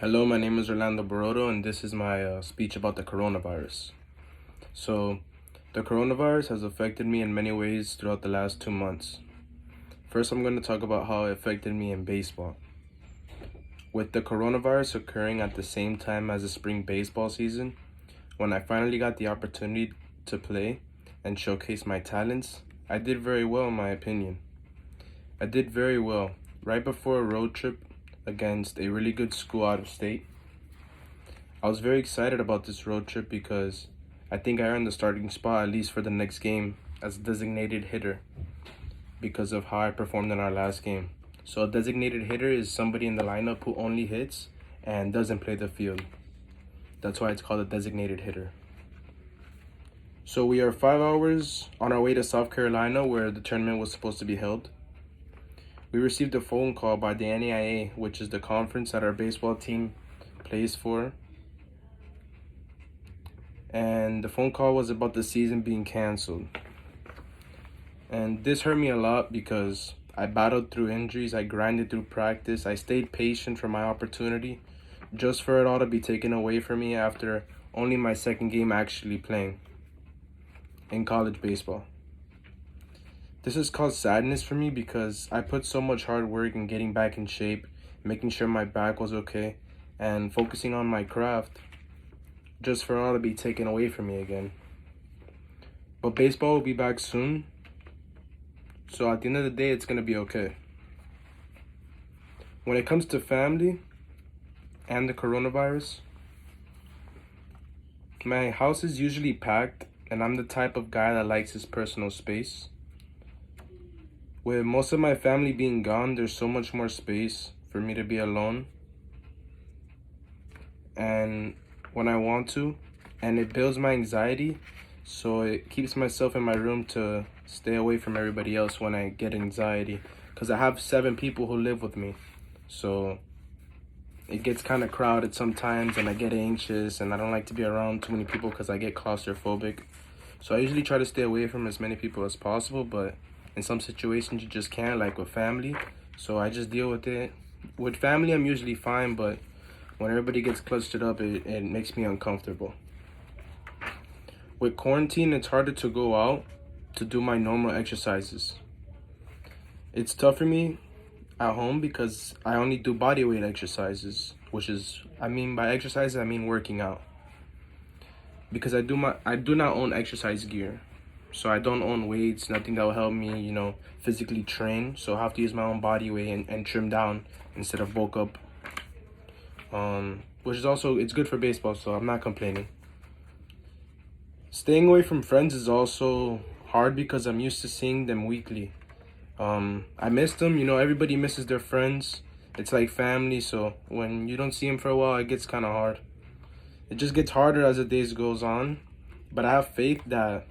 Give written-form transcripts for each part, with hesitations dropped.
Hello, my name is Orlando Baroto, and this is my speech about the coronavirus. So, the coronavirus has affected me in many ways throughout the last 2 months. First, I'm going to talk about how it affected me in baseball. With the coronavirus occurring at the same time as the spring baseball season, when I finally got the opportunity to play and showcase my talents, I did very well in my opinion. I did very well right before a road trip against a really good school out of state. I was very excited about this road trip because I think I earned the starting spot at least for the next game as a designated hitter because of how I performed in our last game. So a designated hitter is somebody in the lineup who only hits and doesn't play the field. That's why it's called a designated hitter. So we are 5 hours on our way to South Carolina where the tournament was supposed to be held. We received a phone call by the NAIA, which is the conference that our baseball team plays for. And the phone call was about the season being canceled. And this hurt me a lot because I battled through injuries, I grinded through practice, I stayed patient for my opportunity, just for it all to be taken away from me after only my second game actually playing in college baseball. This has caused sadness for me because I put so much hard work in getting back in shape, making sure my back was okay, and focusing on my craft, just for it all to be taken away from me again. But baseball will be back soon, so at the end of the day, it's going to be okay. When it comes to family and the coronavirus, my house is usually packed, and I'm the type of guy that likes his personal space. With most of my family being gone, there's so much more space for me to be alone. And when I want to, and it builds my anxiety, so it keeps myself in my room to stay away from everybody else when I get anxiety. Because I have 7 people who live with me, so it gets kind of crowded sometimes and I get anxious and I don't like to be around too many people because I get claustrophobic. So I usually try to stay away from as many people as possible, but in some situations you just can't, like with family. So I just deal with it. With family, I'm usually fine, but when everybody gets clustered up, it makes me uncomfortable. With quarantine, it's harder to go out to do my normal exercises. It's tough for me at home because I only do body weight exercises, by exercises, I mean working out. Because I do not own exercise gear. So I don't own weights, nothing that will help me, physically train. So I have to use my own body weight and trim down instead of bulk up. Which is also, it's good for baseball, so I'm not complaining. Staying away from friends is also hard because I'm used to seeing them weekly. I miss them, everybody misses their friends. It's like family, so when you don't see them for a while, it gets kind of hard. It just gets harder as the days goes on, but I have faith that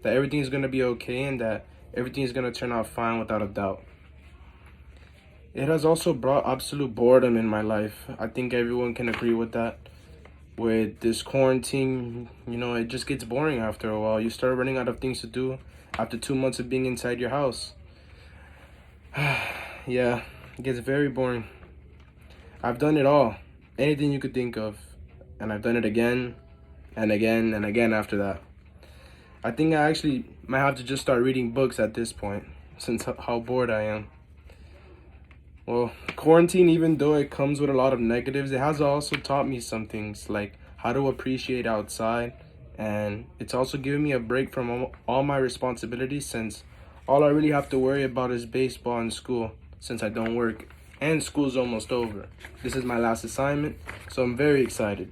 everything is going to be okay and that everything is going to turn out fine without a doubt. It has also brought absolute boredom in my life. I think everyone can agree with that. With this quarantine, it just gets boring after a while. You start running out of things to do after 2 months of being inside your house. Yeah, it gets very boring. I've done it all, anything you could think of, and I've done it again and again and again after that. I think I actually might have to just start reading books at this point, since how bored I am. Well, quarantine, even though it comes with a lot of negatives, it has also taught me some things, like how to appreciate outside, and it's also given me a break from all my responsibilities, since all I really have to worry about is baseball and school, since I don't work, and school's almost over. This is my last assignment, so I'm very excited.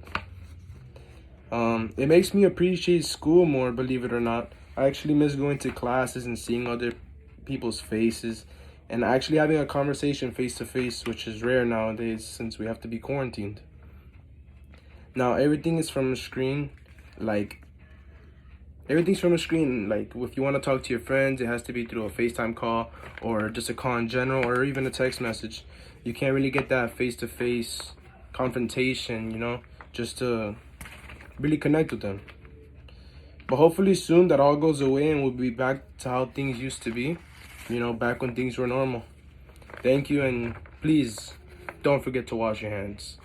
It makes me appreciate school more, believe it or not. I actually miss going to classes and seeing other people's faces and actually having a conversation face to face, which is rare nowadays since we have to be quarantined. Now, everything is from a screen. Everything's from a screen. Like, if you want to talk to your friends, it has to be through a FaceTime call or just a call in general or even a text message. You can't really get that face to face confrontation, just to really connect with them. But hopefully soon that all goes away and we'll be back to how things used to be, back when things were normal. Thank you, and please don't forget to wash your hands.